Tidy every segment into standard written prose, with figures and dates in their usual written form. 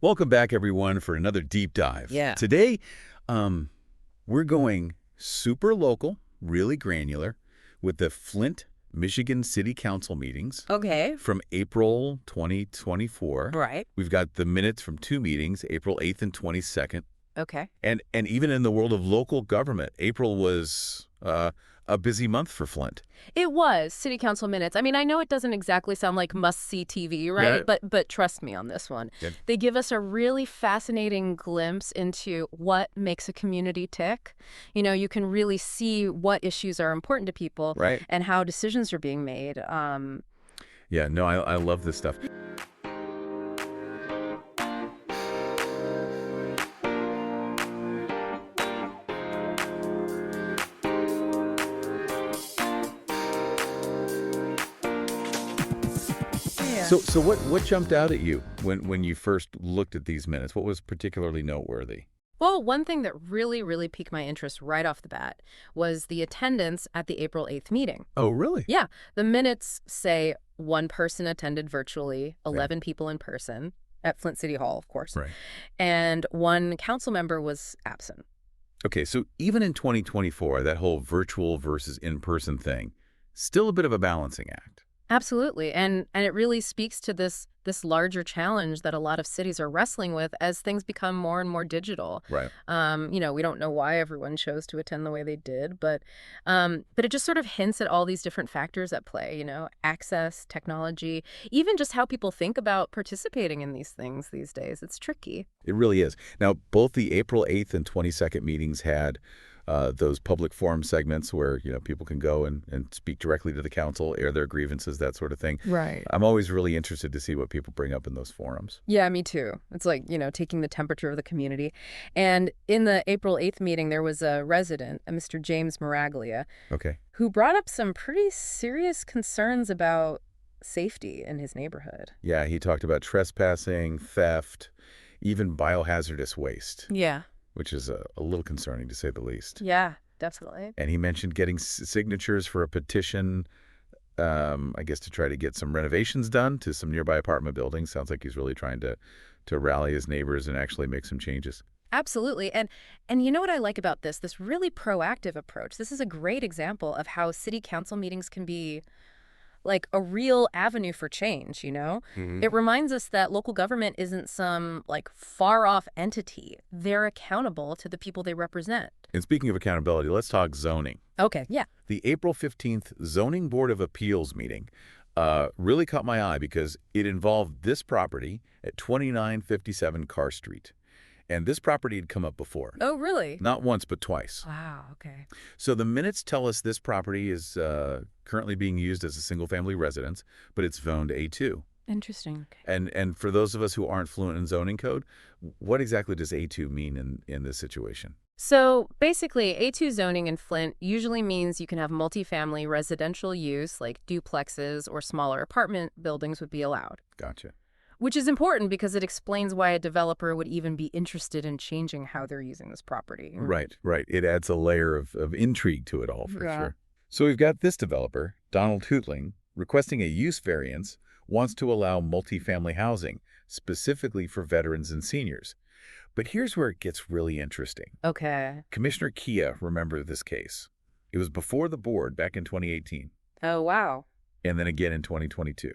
Welcome back, everyone, for another deep dive. Yeah. Today, we're going super local, really granular, with the Flint, Michigan City Council meetings Okay. from April 2024. Right. We've got the minutes from two meetings, April 8th and 22nd. Okay. And even in the world of local government, April was a busy month for Flint. It was city council minutes. I mean, I know it doesn't exactly sound like must-see TV, right? Yeah. But trust me on this one. Yeah. They give us a really fascinating glimpse into what makes a community tick. You know, you can really see what issues are important to people Right. and how decisions are being made. Yeah, no, I love this stuff. So what jumped out at you when you first looked at these minutes? What was particularly noteworthy? Well, one thing that really piqued my interest right off the bat was the attendance at the April 8th meeting. Oh, really? Yeah, the minutes say one person attended virtually, 11 people in person, at Flint City Hall, of course, Right. and one council member was absent. Okay, so even in 2024, that whole virtual versus in-person thing, still a bit of a balancing act. Absolutely, and it really speaks to this larger challenge that a lot of cities are wrestling with as things become more and more digital. Right. You know, we don't know why everyone chose to attend the way they did, but it just sort of hints at all these different factors at play. You know, access, technology, even just how people think about participating in these things these days. It's tricky. It really is. Now, both the April 8th and 22nd meetings had those public forum segments where, people can go and speak directly to the council, air their grievances, that sort of thing. Right. I'm always really interested to see what people bring up in those forums. Yeah, me too. It's like, taking the temperature of the community. And in the April 8th meeting, there was a resident, a Mr. James Maraglia, Okay. who brought up some pretty serious concerns about safety in his neighborhood. Yeah, he talked about trespassing, theft, even biohazardous waste, Yeah. which is a little concerning to say the least. Yeah, definitely. And he mentioned getting signatures for a petition, I guess to try to get some renovations done to some nearby apartment buildings. Sounds like he's really trying to rally his neighbors and actually make some changes. Absolutely. And you know what I like about this really proactive approach? This is a great example of how city council meetings can be like a real avenue for change, Mhm. It reminds us that local government isn't some like far off entity. They're accountable to the people they represent. And speaking of accountability, let's talk zoning. Okay, yeah. The April 15th Zoning Board of Appeals meeting really caught my eye because it involved this property at 2957 Carr Street. And this property had come up before. Oh, really? Not once, but twice. Wow, okay. So the minutes tell us this property is currently being used as a single-family residence, but it's zoned A2. Interesting. Okay. And for those of us who aren't fluent in zoning code, what exactly does A2 mean in this situation? So basically, A2 zoning in Flint usually means you can have multifamily residential use, like duplexes or smaller apartment buildings would be allowed. Gotcha. Which is important because it explains why a developer would even be interested in changing how they're using this property. Right. It adds a layer of intrigue to it all, for Yeah. sure. So we've got this developer, Donald Hootling, requesting a use variance, wants to allow multifamily housing, specifically for veterans and seniors. But here's where it gets really interesting. Okay. Commissioner Kia remembered this case. It was before the board back in 2018, Oh, wow. and then again in 2022.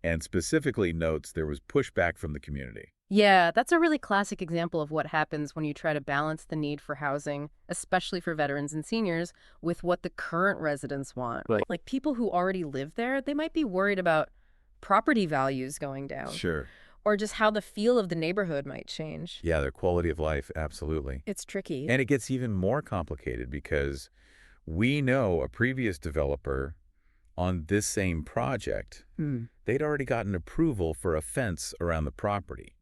And specifically notes there was pushback from the community. Yeah, that's a really classic example of what happens when you try to balance the need for housing, especially for veterans and seniors, with what the current residents want. Right. Like people who already live there, they might be worried about property values going down. Sure. Or just how the feel of the neighborhood might change. Yeah, their quality of life, absolutely. It's tricky. And it gets even more complicated because we know a previous developer on this same project, they'd already gotten approval for a fence around the property.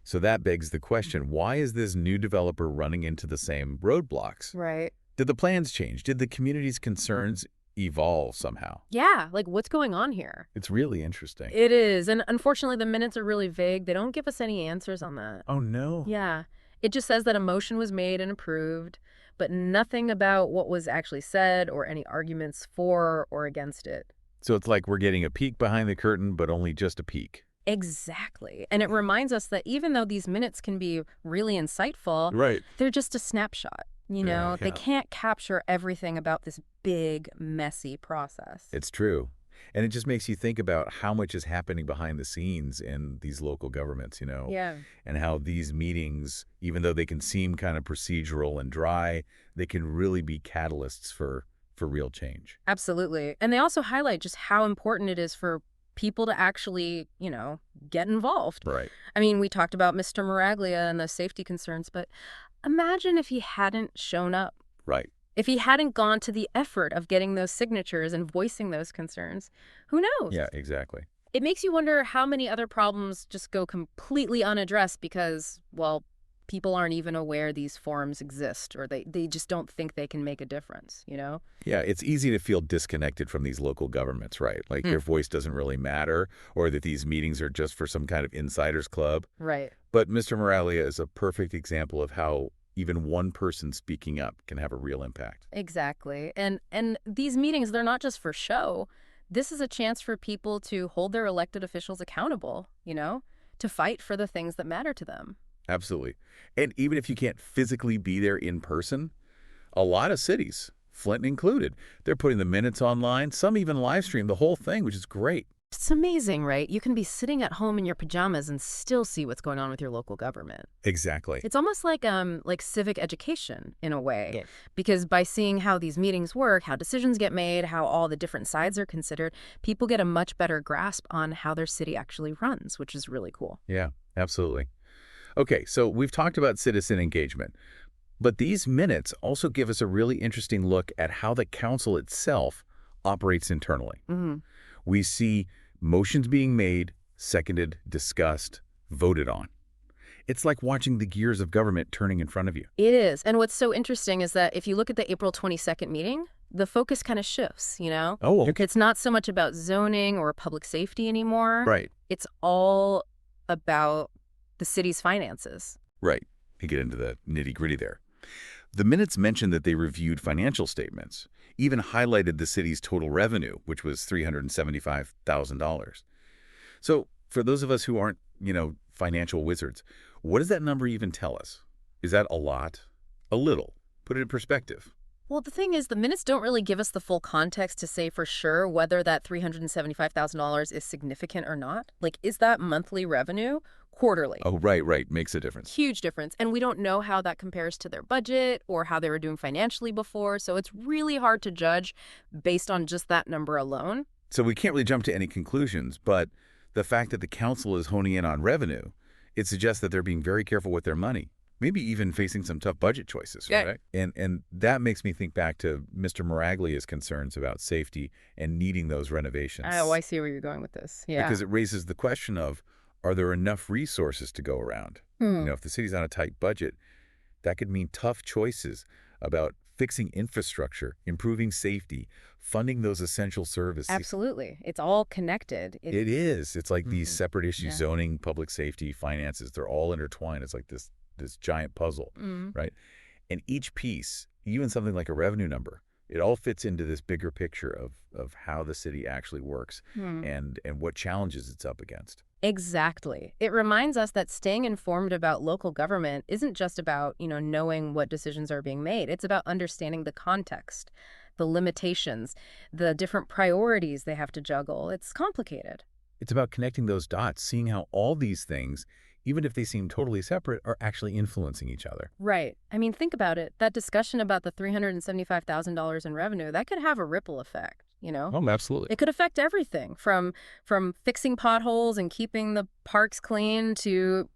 So that begs the question, why is this new developer running into the same roadblocks? Right. Did the plans change? Did the community's concerns evolve somehow? Yeah, like what's going on here? It's really interesting. It is. And unfortunately, the minutes are really vague. They don't give us any answers on that. Oh, no. Yeah. It just says that a motion was made and approved, but nothing about what was actually said or any arguments for or against it. So it's like we're getting a peek behind the curtain, but only just a peek. Exactly. And it reminds us that even though these minutes can be really insightful, Right. they're just a snapshot. They can't capture everything about this big, messy process. It's true. And it just makes you think about how much is happening behind the scenes in these local governments, Yeah. and how these meetings, even though they can seem kind of procedural and dry, they can really be catalysts for real change. Absolutely. And they also highlight just how important it is for people to actually, get involved. Right. I mean, we talked about Mr. Miraglia and the safety concerns, but imagine if he hadn't shown up. Right. If he hadn't gone to the effort of getting those signatures and voicing those concerns, who knows? Yeah, exactly. It makes you wonder how many other problems just go completely unaddressed because, well, people aren't even aware these forums exist, or they just don't think they can make a difference. Yeah, it's easy to feel disconnected from these local governments, right? Like their voice doesn't really matter, or that these meetings are just for some kind of insiders club. Right. But Mr. Moralia is a perfect example of how even one person speaking up can have a real impact. Exactly. And these meetings, they're not just for show. This is a chance for people to hold their elected officials accountable, to fight for the things that matter to them. Absolutely. And even if you can't physically be there in person, a lot of cities, Flint included, they're putting the minutes online. Some even live stream the whole thing, which is great. It's amazing, right? You can be sitting at home in your pajamas and still see what's going on with your local government. Exactly. It's almost like civic education in a way, Yeah. because by seeing how these meetings work, how decisions get made, how all the different sides are considered, people get a much better grasp on how their city actually runs, which is really cool. Yeah, absolutely. Okay, so we've talked about citizen engagement, but these minutes also give us a really interesting look at how the council itself operates internally. Mm-hmm. We see motions being made, seconded, discussed, voted on. It's like watching the gears of government turning in front of you. It is. And what's so interesting is that if you look at the April 22nd meeting, the focus kind of shifts. Oh, okay. It's not so much about zoning or public safety anymore. Right, It's all about the city's finances. right. You get into the nitty-gritty there. The minutes mentioned that they reviewed financial statements, even highlighted the city's total revenue, which was $375,000. So for those of us who aren't, financial wizards, what does that number even tell us? Is that a lot? A little? Put it in perspective. Well, the thing is, the minutes don't really give us the full context to say for sure whether that $375,000 is significant or not. Like, is that monthly revenue? Quarterly? Oh, right. Makes a difference. Huge difference. And we don't know how that compares to their budget or how they were doing financially before. So it's really hard to judge based on just that number alone. So we can't really jump to any conclusions, but the fact that the council is honing in on revenue, it suggests that they're being very careful with their money. Maybe even facing some tough budget choices, Yeah. right? And that makes me think back to Mr. Miraglia's concerns about safety and needing those renovations. Oh, I see where you're going with this. Yeah. Because it raises the question of, are there enough resources to go around? If the city's on a tight budget, that could mean tough choices about fixing infrastructure, improving safety, funding those essential services. Absolutely. It's all connected. It is. It's like these Mhm. separate issues, Yeah. zoning, public safety, finances, they're all intertwined. It's like this giant puzzle, right? And each piece, even something like a revenue number, it all fits into this bigger picture of how the city actually works and what challenges it's up against. Exactly. It reminds us that staying informed about local government isn't just about, knowing what decisions are being made. It's about understanding the context, the limitations, the different priorities they have to juggle. It's complicated. It's about connecting those dots, seeing how all these things, even if they seem totally separate, are actually influencing each other. Right. I mean, think about it. That discussion about the $375,000 in revenue, that could have a ripple effect. Oh, absolutely. It could affect everything from fixing potholes and keeping the parks clean to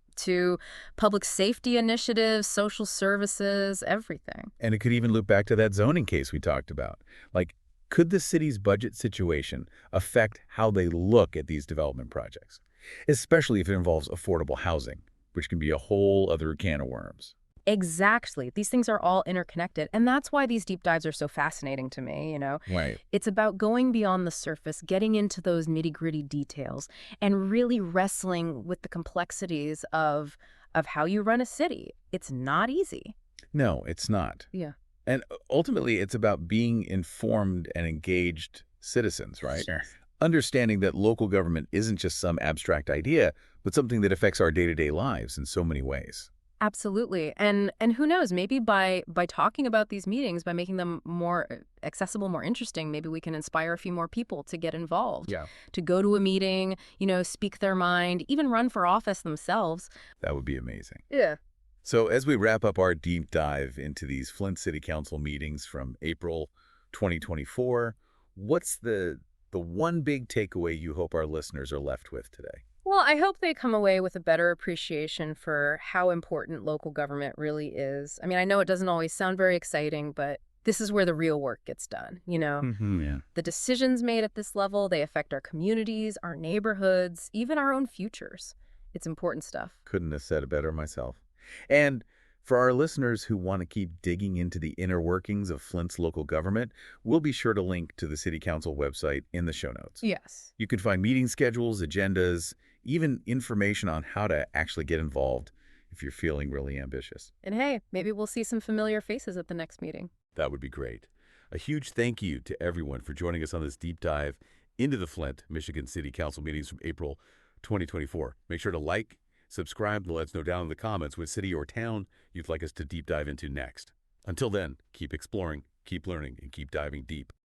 public safety initiatives, social services, everything. And it could even loop back to that zoning case we talked about. Like, could the city's budget situation affect how they look at these development projects, especially if it involves affordable housing, which can be a whole other can of worms? Exactly. These things are all interconnected. And that's why these deep dives are so fascinating to me. Right. It's about going beyond the surface, getting into those nitty-gritty details, and really wrestling with the complexities of how you run a city. It's not easy. No, it's not. Yeah. And ultimately, it's about being informed and engaged citizens, right? Sure. Understanding that local government isn't just some abstract idea, but something that affects our day-to-day lives in so many ways. Absolutely. And who knows, maybe by talking about these meetings, by making them more accessible, more interesting, maybe we can inspire a few more people to get involved, Yeah. to go to a meeting, speak their mind, even run for office themselves. That would be amazing. Yeah. So as we wrap up our deep dive into these Flint City Council meetings from April 2024, what's the one big takeaway you hope our listeners are left with today? Well, I hope they come away with a better appreciation for how important local government really is. I mean, I know it doesn't always sound very exciting, but this is where the real work gets done. Yeah. The decisions made at this level, they affect our communities, our neighborhoods, even our own futures. It's important stuff. Couldn't have said it better myself. And for our listeners who want to keep digging into the inner workings of Flint's local government, we'll be sure to link to the City Council website in the show notes. Yes. You can find meeting schedules, agendas, even information on how to actually get involved if you're feeling really ambitious. And hey, maybe we'll see some familiar faces at the next meeting. That would be great. A huge thank you to everyone for joining us on this deep dive into the Flint, Michigan City Council meetings from April 2024. Make sure to like, subscribe, and let us know down in the comments what city or town you'd like us to deep dive into next. Until then, keep exploring, keep learning, and keep diving deep.